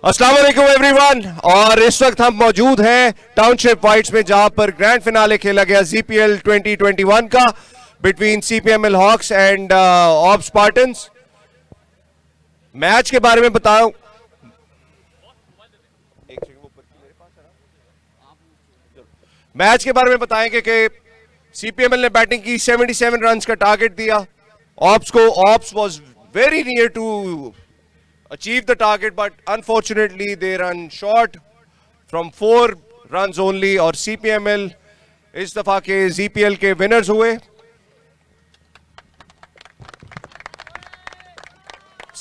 अस्सलाम वालेकुम एवरीवन। और इस वक्त हम मौजूद हैं टाउनशिप वाइट्स में, जहां पर ग्रैंड फिनाले खेला गया जीपीएल 2021 का between CPML hawks and of Spartans. Match के बारे में बताऊं, मैच के बारे में बताएंगे कि सीपीएमएल ने बैटिंग की, 77 रन का टारगेट दिया ऑप्स को। Ops was very near to achieve the target, but unfortunately they run short from 4 runs only और CPML इस दफा के ZPL के विनर्स हुए।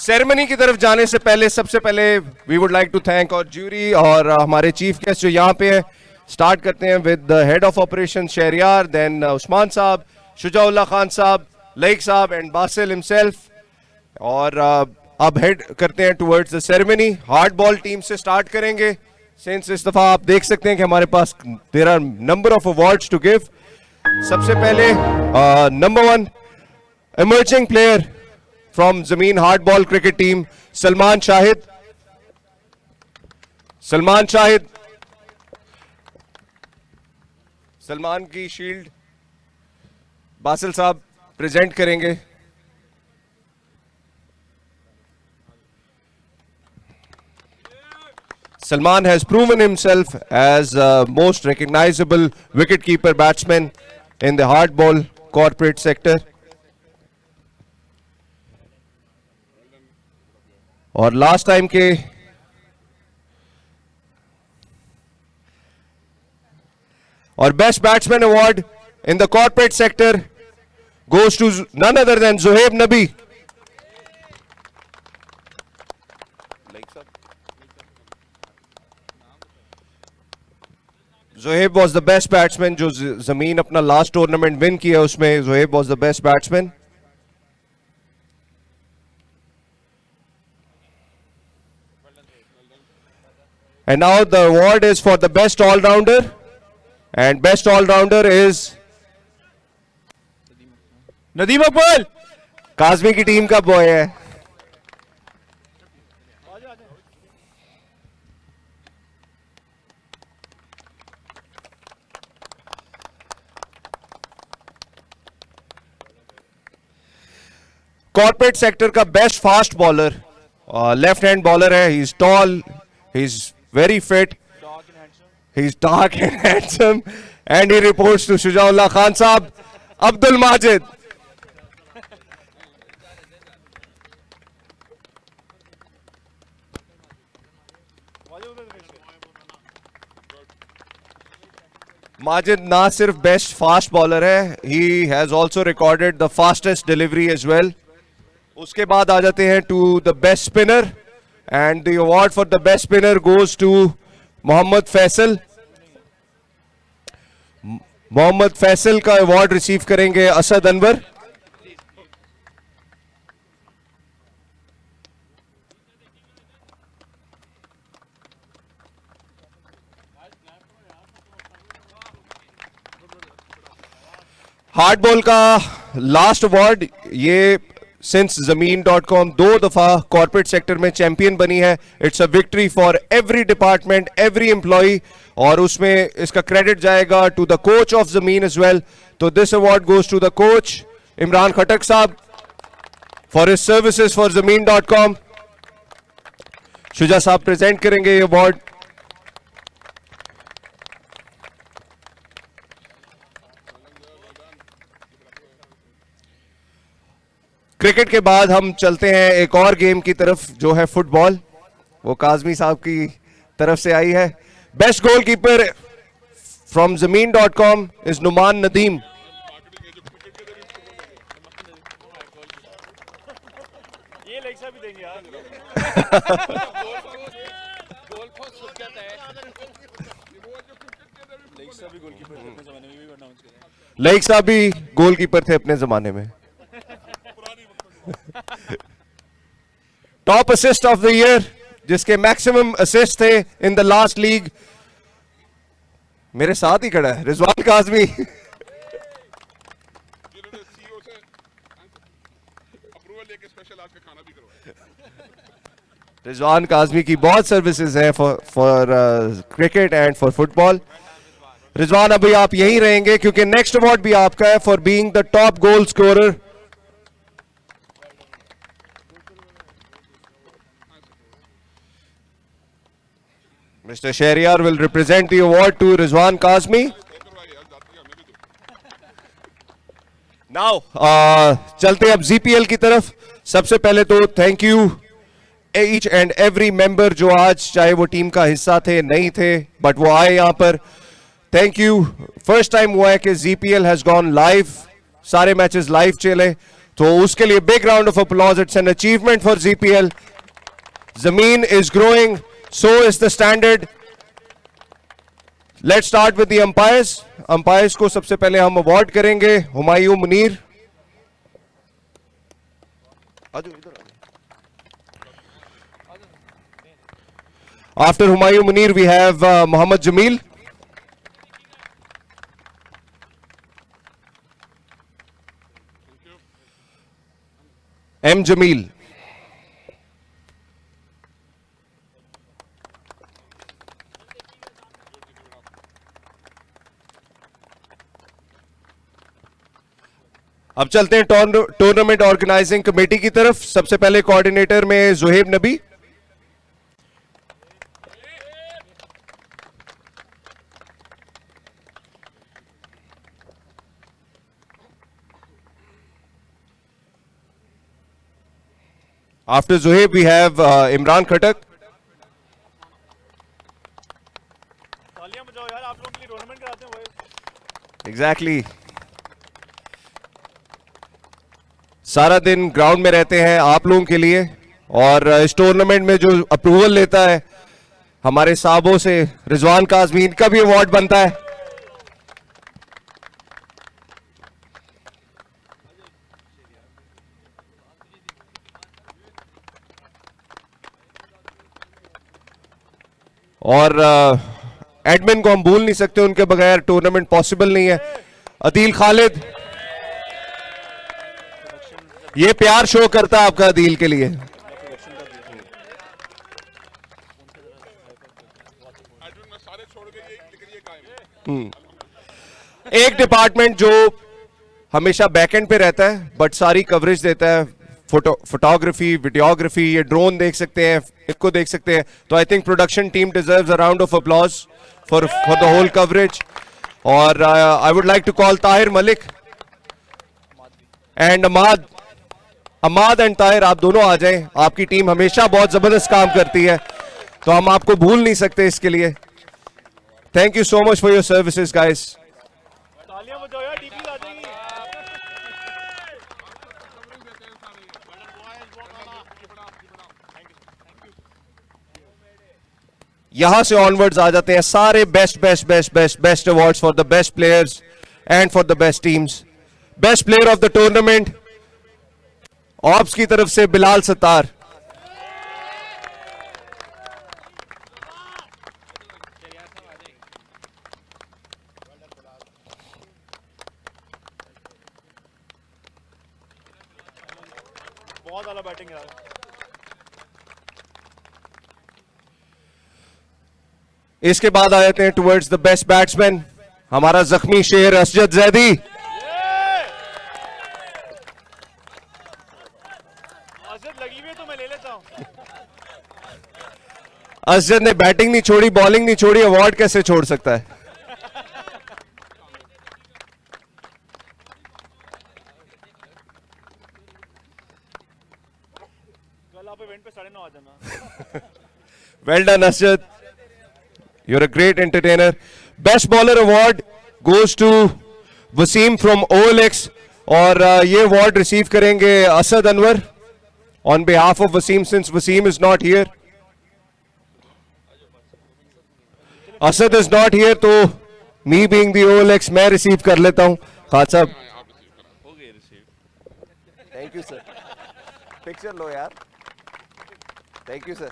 सेरेमनी की तरफ जाने से पहले सबसे पहले we would like to thank और ज्यूरी और हमारे चीफ गेस्ट जो यहाँ पे हैं। स्टार्ट करते हैं with the head of operation Shahryar, then Usman Sahab, Shujaullah Khan साहब, लईक साहब एंड बासिल हिमसेल्फ। और अब हेड करते हैं towards the ceremony. Hard ball team से स्टार्ट करेंगे, सिंस इस दफा आप देख सकते हैं कि हमारे पास there are number of awards to give. सबसे पहले number 1 emerging player from Zameen hard ball cricket team, Salman Shahid. Salman Shahid, Salman की शील्ड बासिल साहब प्रेजेंट करेंगे। Salman has proven himself as most recognizable wicket-keeper batsman in the hard ball corporate sector. और last time के और best batsman award in the corporate sector goes to none other than Zohaib Nabi. Zohaib was the best batsman. जो जमीन अपना last tournament win किया उसमें Zohaib was the best batsman. And now the award is for the best all-rounder, and best all-rounder is Nadeem Akbar. Kazmi की team का boy है। Corporate sector का best fast bowler, left hand bowler है। He is tall, he is very fit, he is dark and handsome, and he reports to Shujaullah Khan sahab, Abdul Majid. Majid ना सिर्फ best fast bowler है, he has also recorded the fastest delivery as well. उसके बाद आ जाते हैं to the best spinner, and the award for the best spinner goes to Mohammad Faisal. Mohammad Faisal का award receive करेंगे असद अनवर। हार्ड बॉल का लास्ट अवार्ड, ये सिंस ज़मीन.com 2 दफा कॉर्पोरेट सेक्टर में चैंपियन बनी है। It's a victory for every department, every employee, और उसमें इसका क्रेडिट जाएगा to the coach of Zameen as well. तो this award goes to the coach Imran Khattak sahab for his services for ज़मीन.com। शुजा साहब प्रेजेंट करेंगे ये अवार्ड। क्रिकेट के बाद हम चलते हैं एक और गेम की तरफ जो है फुटबॉल। वो काज़मी साहब की तरफ से आई है। बेस्ट गोलकीपर फ्रॉम ज़मीन.com इज नुमान नदीम। ये लेक्सा भी देंगे यार। लेक्सा भी गोलकीपर थे अपने जमाने में। Top assist of the year, जिसके मैक्सिमम असिस्ट थे इन द लास्ट लीग, मेरे साथ ही खड़ा है रिजवान काज़मी। रिजवान काजमी की बहुत सर्विसेज हैं for cricket and for football. Rizwan अभी आप यहीं रहेंगे क्योंकि नेक्स्ट अवार्ड भी आपका है for being the top goal scorer. Mr. Shahryar will represent the award to Rizwan Kazmi. Now, चलते अब जीपीएल की तरफ. सबसे पहले तो thank you each and every member जो आज चाहे वो टीम का हिस्सा थे नहीं थे बट वो आए यहाँ पर. Thank you. फर्स्ट टाइम हुआ है कि जीपीएल हैज गॉन लाइव, सारे मैचेस लाइव चले, तो उसके लिए big round of applause. It's an achievement for GPL. Zameen is growing, so is the standard. Let's start with the umpires. Umpires को सबसे पहले हम अवार्ड करेंगे. Humayun Munir. After Humayun Munir we have Mohammad Jamil. M Jamil. अब चलते हैं tournament organising committee की तरफ. सबसे पहले कोऑर्डिनेटर में Zuhaib Nabi. After Zuhaib we have Imran Khattak. तालियां बजाओ यार, आप लोग के लिए टूर्नामेंट कराते हैं भाई. एग्जैक्टली. सारा दिन ग्राउंड में रहते हैं आप लोगों के लिए, और इस टूर्नामेंट में जो अप्रूवल लेता है हमारे साहबों से, रिजवान काजमी, इनका भी अवार्ड बनता है. और एडमिन को हम भूल नहीं सकते, उनके बगैर टूर्नामेंट पॉसिबल नहीं है. अदील खालिद, ये प्यार शो करता है आपका अदील के लिए. एक डिपार्टमेंट जो हमेशा बैकएंड पे रहता है बट सारी कवरेज देता है, फोटोग्राफी, वीडियोग्राफी. ये ड्रोन देख सकते हैं, इसको देख सकते हैं. तो I think production team deserves a round of applause for the whole coverage. और I would like to call Tahir Malik and Amad and Tahir, आप दोनों आ जाएं. आपकी टीम हमेशा बहुत जबरदस्त काम करती है, तो हम आपको भूल नहीं सकते इसके लिए. Thank you so much for your services guys. तालियां बजाओ यार, डीपी आ जाएगी. यहां से ऑनवर्ड्स आ जाते हैं सारे best awards for the best players and for the best teams. Best player of the tournament ops की तरफ से बिलाल सत्तार. बहुत ज्यादा बैटिंग यार. इसके बाद आ जाते हैं टुवर्ड्स द बेस्ट बैट्समैन, हमारा जख्मी शेर असजद जैदी. लगी हुई तो मैं ले लेता हूं. असजद ने बैटिंग नहीं छोड़ी, बॉलिंग नहीं छोड़ी, अवार्ड कैसे छोड़ सकता है? कल आप इवेंट पे 9:30 आ जाना. Well done Asjad, you're a great entertainer. Best bowler award goes to Waseem from OLX, और ये अवार्ड रिसीव करेंगे Asad Anwar on behalf of Wasim, since Wasim is not here. Asad is not here, तो me being the OLX मैं receive कर लेता हूं. खान साहब, thank you sir. Picture लो यार. Thank you sir.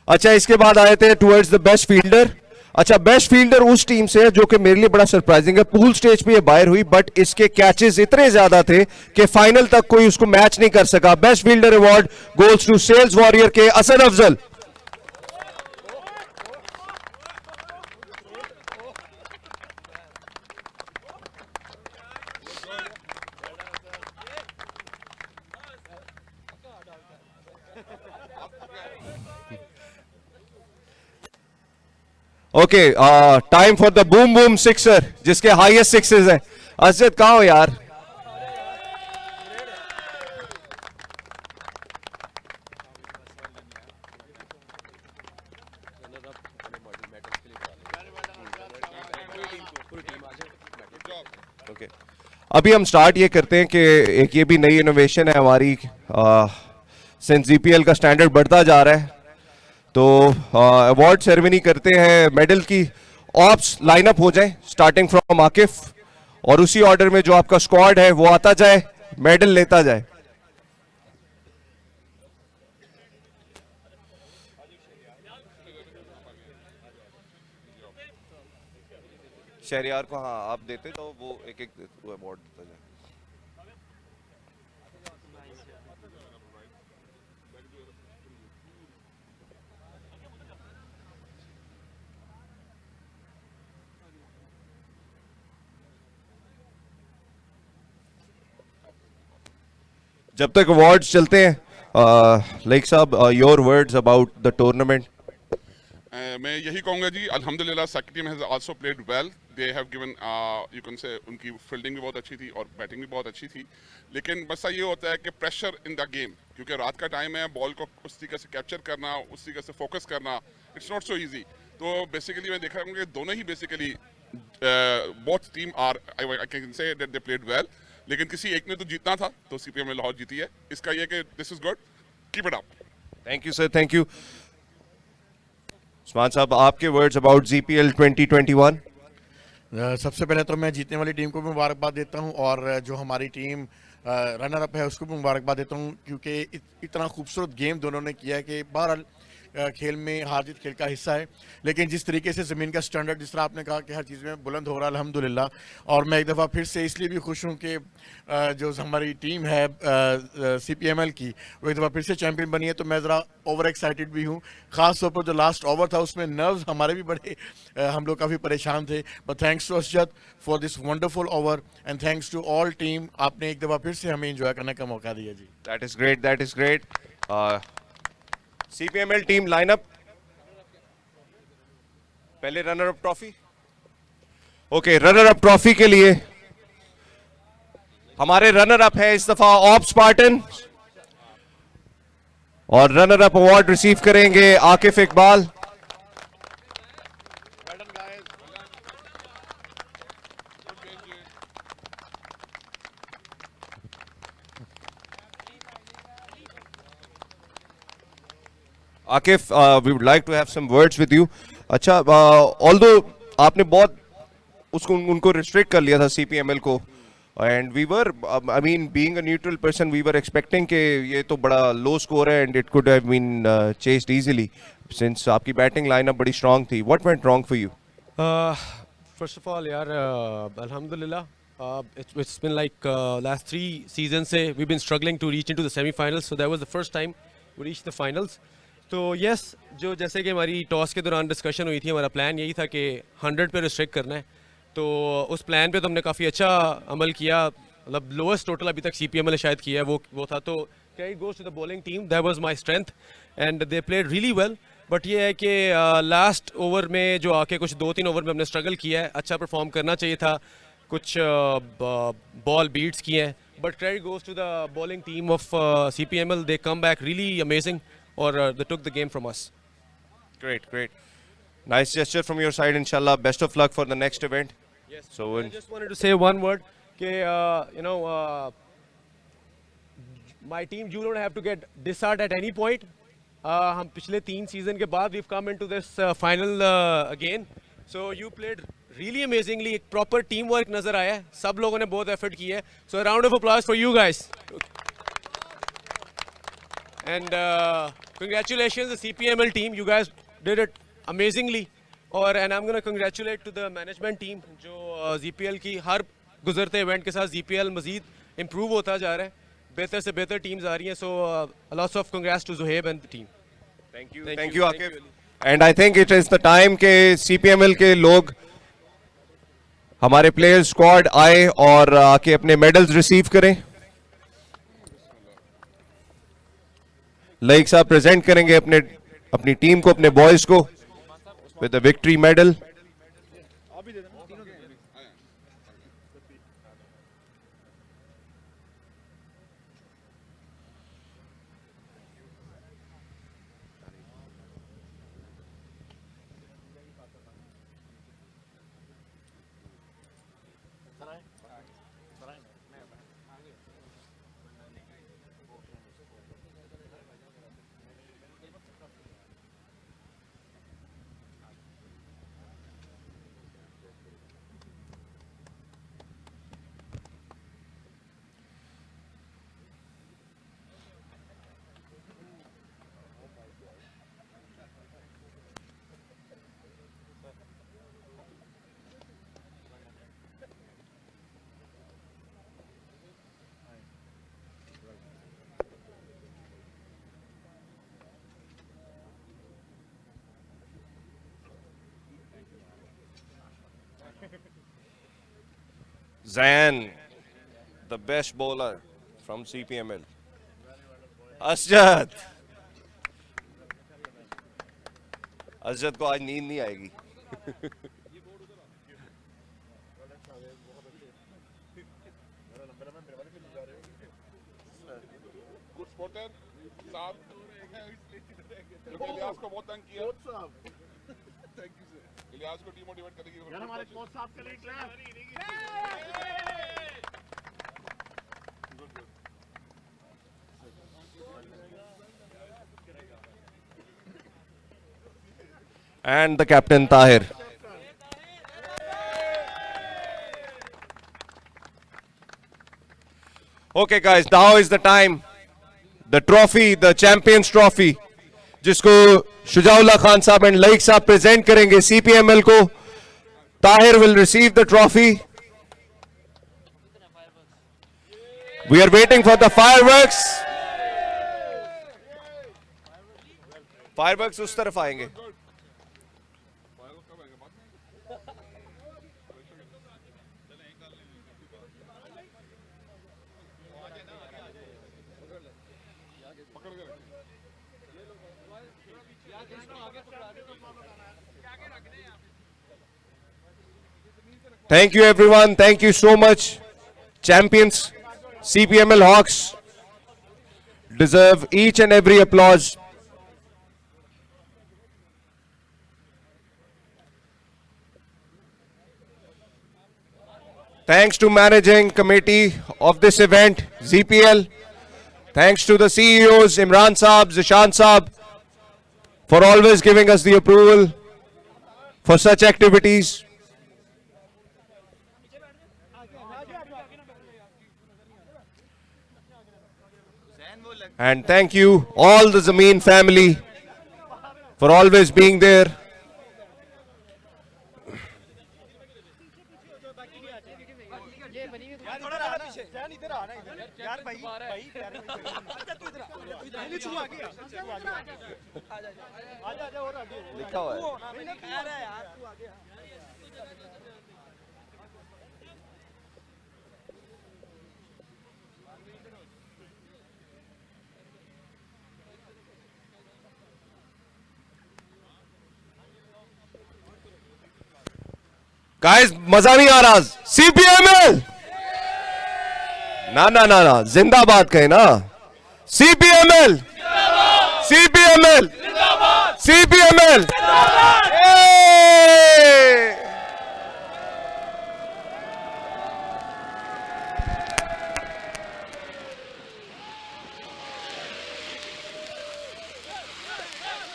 अच्छा, इसके बाद आए थे टुवर्ड्स द बेस्ट फील्डर. अच्छा, बेस्ट फील्डर उस टीम से है जो कि मेरे लिए बड़ा सरप्राइजिंग है, पूल स्टेज पे ये बाहर हुई बट इसके कैचेस इतने ज्यादा थे कि फाइनल तक कोई उसको मैच नहीं कर सका। Best fielder award goes to sales warrior के Asad Afzal. Okay, time for the boom boom sixer जिसके हाईएस्ट सिक्सेस हैं। असद कहाँ हो यार? ओके, अभी हम स्टार्ट ये करते हैं कि एक ये भी नई इनोवेशन है हमारी, सिंस जीपीएल का स्टैंडर्ड बढ़ता जा रहा है तो अवार्ड सेरेमनी करते हैं मेडल की। ऑप्स लाइनअप हो जाए स्टार्टिंग फ्रॉम आकिफ और उसी ऑर्डर में जो आपका स्क्वाड है वो आता जाए, मेडल लेता जाए। शहरियार को हाँ आप देते तो वो एक एक अवार्ड देता जाए। जब तक अवार्ड्स चलते हैं, लाइक साहब, your words about the tournament. मैं यही कहूँगा जी, अल्हम्दुलिल्लाह second team has also played well. They have given, you can say उनकी फील्डिंग भी बहुत अच्छी थी और बैटिंग भी बहुत अच्छी थी, लेकिन बस ये होता है कि प्रेशर इन द गेम, क्योंकि रात का टाइम है, बॉल को उस तरीके से कैप्चर करना, उस तरीके से फोकस करना, इट्स नॉट सो ईजी। तो बेसिकली मैं देख रहा हूँ कि दोनों ही basically both team are, I can say that they played well, लेकिन किसी एक ने तो जीतना था तो सीपीएम लाहौर जीती है। इसका ये कि this is good, keep it up. Thank you sir, thank you. Usman साहब, आपके वर्ड्स अबाउट जीपीएल 2021। सबसे पहले तो मैं जीतने वाली टीम को भी मुबारकबाद देता हूं और जो हमारी टीम रनर अप है उसको भी मुबारकबाद देता हूं, क्योंकि इतना खूबसूरत गेम दोनों ने किया है कि बहरहाल खेल में हार जीत खेल का हिस्सा है, लेकिन जिस तरीके से ज़मीन का स्टैंडर्ड, जिस तरह आपने कहा कि हर चीज़ में बुलंद हो रहा है अल्हम्दुलिल्लाह। और मैं एक दफ़ा फिर से इसलिए भी खुश हूँ कि जो हमारी टीम है सीपीएमएल की, वो एक दफ़ा फिर से चैम्पियन बनी है, तो मैं ज़रा ओवर एक्साइटेड भी हूँ। ख़ास तौर पर जो लास्ट ओवर था उसमें नर्व्स हमारे भी बड़े, हम लोग काफ़ी परेशान थे, but thanks to Asjad for this wonderful over and thanks to all team, आपने एक दफ़ा फिर से हमें इंजॉय करने का मौका दिया जी। That is great, that is great. CPML team lineup, पहले runner up trophy. Okay, runner up trophy के लिए हमारे रनर अप है इस दफा ऑप स्पार्टन और रनर अप अवार्ड रिसीव करेंगे Akif Iqbal. Akif, we would like to have some words with you. अच्छा, ऑल्दो आपने बहुत उसको उनको रिस्ट्रिक्ट कर लिया था सीपीएमएल को, and we were, I mean being a neutral person, we were expecting कि ये तो बड़ा लो स्कोर है and it could have been chased easily since आपकी बैटिंग लाइनअप बड़ी स्ट्रांग थी। What went wrong for you? First of all, yaar, alhamdulillah, it's been like last 3 seasons से we've been struggling to reach into the semi-finals, so that was the first time we reached the finals. तो yes, जो जैसे कि हमारी toss के दौरान discussion हुई थी, हमारा प्लान यही था कि 100 पे रिस्ट्रिक्ट करना है, तो उस प्लान पे तो हमने काफ़ी अच्छा अमल किया, मतलब लोएस्ट टोटल अभी तक सीपीएमएल ने शायद किया है वो था। तो credit goes to the bowling team, that was my strength and they played really well. But ये है कि लास्ट ओवर में जो आके कुछ 2-3 ओवर में हमने स्ट्रगल किया है, अच्छा परफॉर्म करना चाहिए था, कुछ बॉल बीट्स किए हैं, but credit goes to the bowling team of CPML, they come back really amazing और they took the game from us. Great, great. Nice gesture from your side, inshallah. Best of luck for the next event. Yes. So I just wanted to say one word कि my team, you don't have to get disheartened at any point. हम पिछले 3 season के बाद we've come into this final again. So you played really amazingly. एक proper teamwork नजर आया है, सब लोगों ने बहुत effort की है. So a round of applause for you guys. And congratulations the CPML team, you guys did it amazingly. और and I am gonna congratulate to the management team जो जीपीएल की हर गुजरते इवेंट के साथ जीपीएल मजीद improve होता जा रहा है, बेहतर से बेहतर टीम्स आ रही हैं. So lots of congrats to Zuhaib and the team. Thank you Aqib. And I think it is the time के सीपीएमएल के लोग, हमारे प्लेयर्स स्क्वाड आए और आके अपने मेडल्स रिसीव करें. लाइक साहब प्रेजेंट करेंगे अपनी टीम को, अपने बॉयज को with the victory medal. Zain, the best bowler from CPML. Asjad. असजद को आज नींद नहीं आएगी. गुड स्पॉटर साहब, इलियास को बहुत तंग किया. Thank you sir. इलियास को डिमोटिवेट करने की हमारे कोच साहब के लिए And the captain Tahir. Okay guys, now is the time. The trophy, the Champions Trophy, जिसको शुजाउल्लाह खान साहब एंड लाइक साहब प्रेजेंट करेंगे सीपीएमएल को. Tahir will receive the trophy. We are waiting for the fireworks. Fireworks उस तरफ आएंगे. Thank you everyone. Thank you so much. Champions, CPML Hawks deserve each and every applause. Thanks to managing committee of this event, ZPL. Thanks to the CEOs, Imran Saab, Zishan Saab, for always giving us the approval for such activities. And thank you all the Zameen family for always being there. लिखा हुआ है. Guys मजा नहीं आ रहा. CPML ना ना ना ना, जिंदाबाद कहे ना. CPML, CPML, CPML.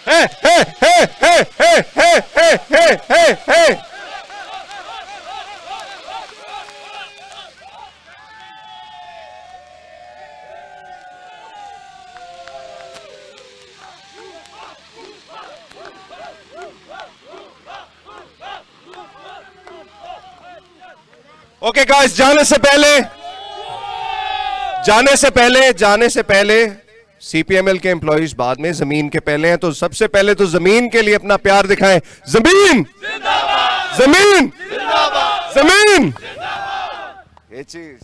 हे हे हे हे हे हे हे हे हे. ओके गाइस, जाने से पहले सीपीएमएल के एम्प्लॉइज बाद में, जमीन के पहले हैं, तो सबसे पहले तो जमीन के लिए अपना प्यार दिखाएं। जमीन जिंदाबाद, जमीन जिंदाबाद, जमीन। ये चीज